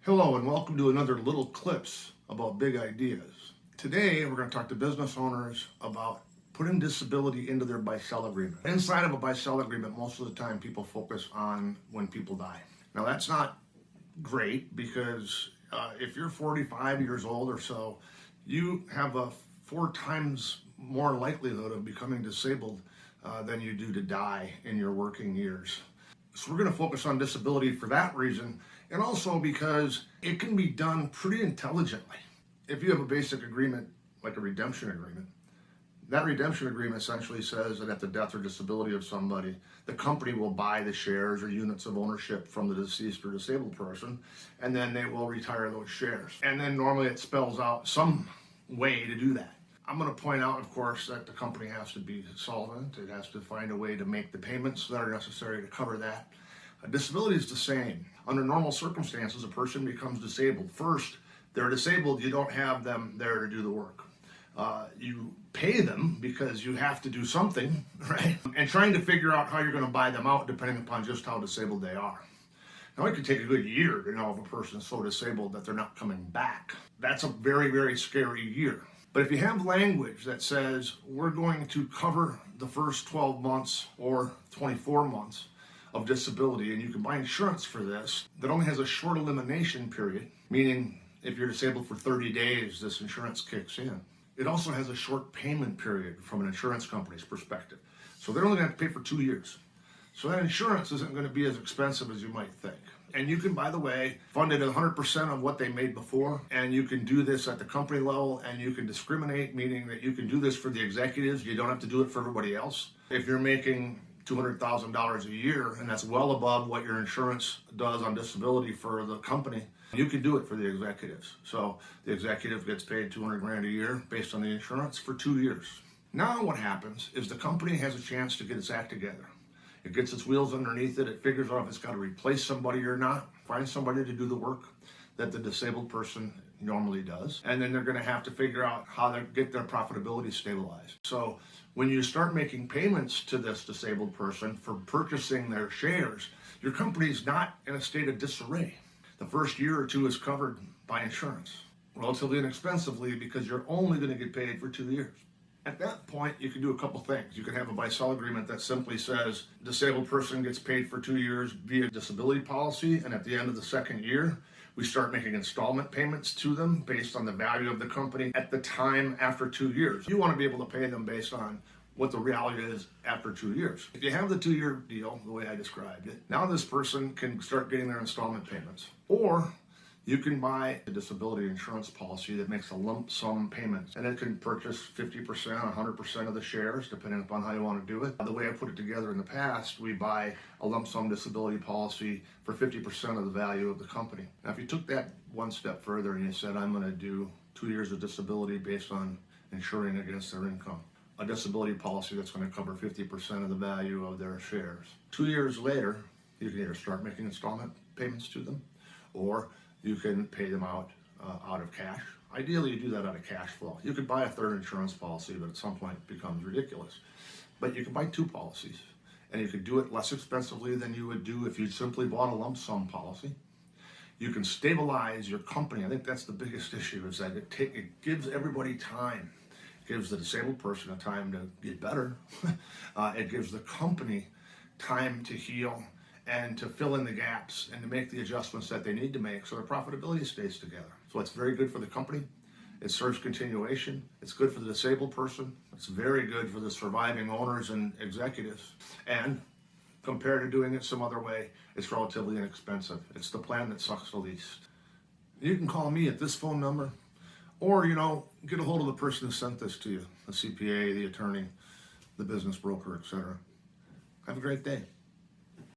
Hello and welcome to another little clips about big ideas. Today we're going to talk to business owners about putting disability into their buy-sell agreement. Inside of a buy-sell agreement, most of the time people focus on when people die. Now that's not great because if you're 45 years old or so, you have a 4 times more likelihood of becoming disabled than you do to die in your working years. So we're going to focus on disability for that reason, and also because it can be done pretty intelligently. If you have a basic agreement, like a redemption agreement, that redemption agreement essentially says that at the death or disability of somebody, the company will buy the shares or units of ownership from the deceased or disabled person, and then they will retire those shares. And then normally it spells out some way to do that. I'm going to point out, of course, that the company has to be solvent. It has to find a way to make the payments that are necessary to cover that. Disability is the same. Under normal circumstances, a person becomes disabled. First, they're disabled. You don't have them there to do the work. You pay them because you have to do something, right? And trying to figure out how you're going to buy them out depending upon just how disabled they are. Now, it could take a good year to know if a person is so disabled that they're not coming back. That's a very, very scary year. But if you have language that says we're going to cover the first 12 months or 24 months of disability, and you can buy insurance for this, that only has a short elimination period, meaning if you're disabled for 30 days, this insurance kicks in. It also has a short payment period from an insurance company's perspective. So they're only going to pay for 2 years. So that insurance isn't going to be as expensive as you might think. And you can, by the way, fund it at 100% of what they made before, and you can do this at the company level, and you can discriminate, meaning that you can do this for the executives. You don't have to do it for everybody else. If you're making $200,000 a year, and that's well above what your insurance does on disability for the company, you can do it for the executives. So the executive gets paid $200,000 a year based on the insurance for 2 years. Now what happens is the company has a chance to get its act together. It gets its wheels underneath it. It figures out if it's got to replace somebody or not, find somebody to do the work that the disabled person normally does. And then they're going to have to figure out how to get their profitability stabilized. So when you start making payments to this disabled person for purchasing their shares, your company's not in a state of disarray. The first year or two is covered by insurance, relatively inexpensively, because you're only going to get paid for 2 years. At that point, you can do a couple things. You can have a buy-sell agreement that simply says disabled person gets paid for 2 years via disability policy, and at the end of the second year, we start making installment payments to them based on the value of the company at the time after 2 years. You want to be able to pay them based on what the reality is after 2 years. If you have the 2-year deal, the way I described it, now this person can start getting their installment payments. Or you can buy a disability insurance policy that makes a lump sum payment, and it can purchase 50%, 100% of the shares, depending upon how you want to do it. The way I put it together in the past, we buy a lump sum disability policy for 50% of the value of the company. Now, if you took that one step further and you said, I'm going to do 2 years of disability based on insuring against their income, a disability policy that's going to cover 50% of the value of their shares. 2 years later, you can either start making installment payments to them, or you can pay them out of cash. Ideally, you do that out of cash flow. You could buy a third insurance policy, but at some point it becomes ridiculous. But you can buy 2 policies, and you could do it less expensively than you would do if you simply bought a lump sum policy. You can stabilize your company. I think that's the biggest issue, is that it gives everybody time. It gives the disabled person a time to get better. It gives the company time to heal and to fill in the gaps and to make the adjustments that they need to make so their profitability stays together. So it's very good for the company. It serves continuation. It's good for the disabled person. It's very good for the surviving owners and executives. And compared to doing it some other way, it's relatively inexpensive. It's the plan that sucks the least. You can call me at this phone number, or, get a hold of the person who sent this to you, the CPA, the attorney, the business broker, etc. Have a great day.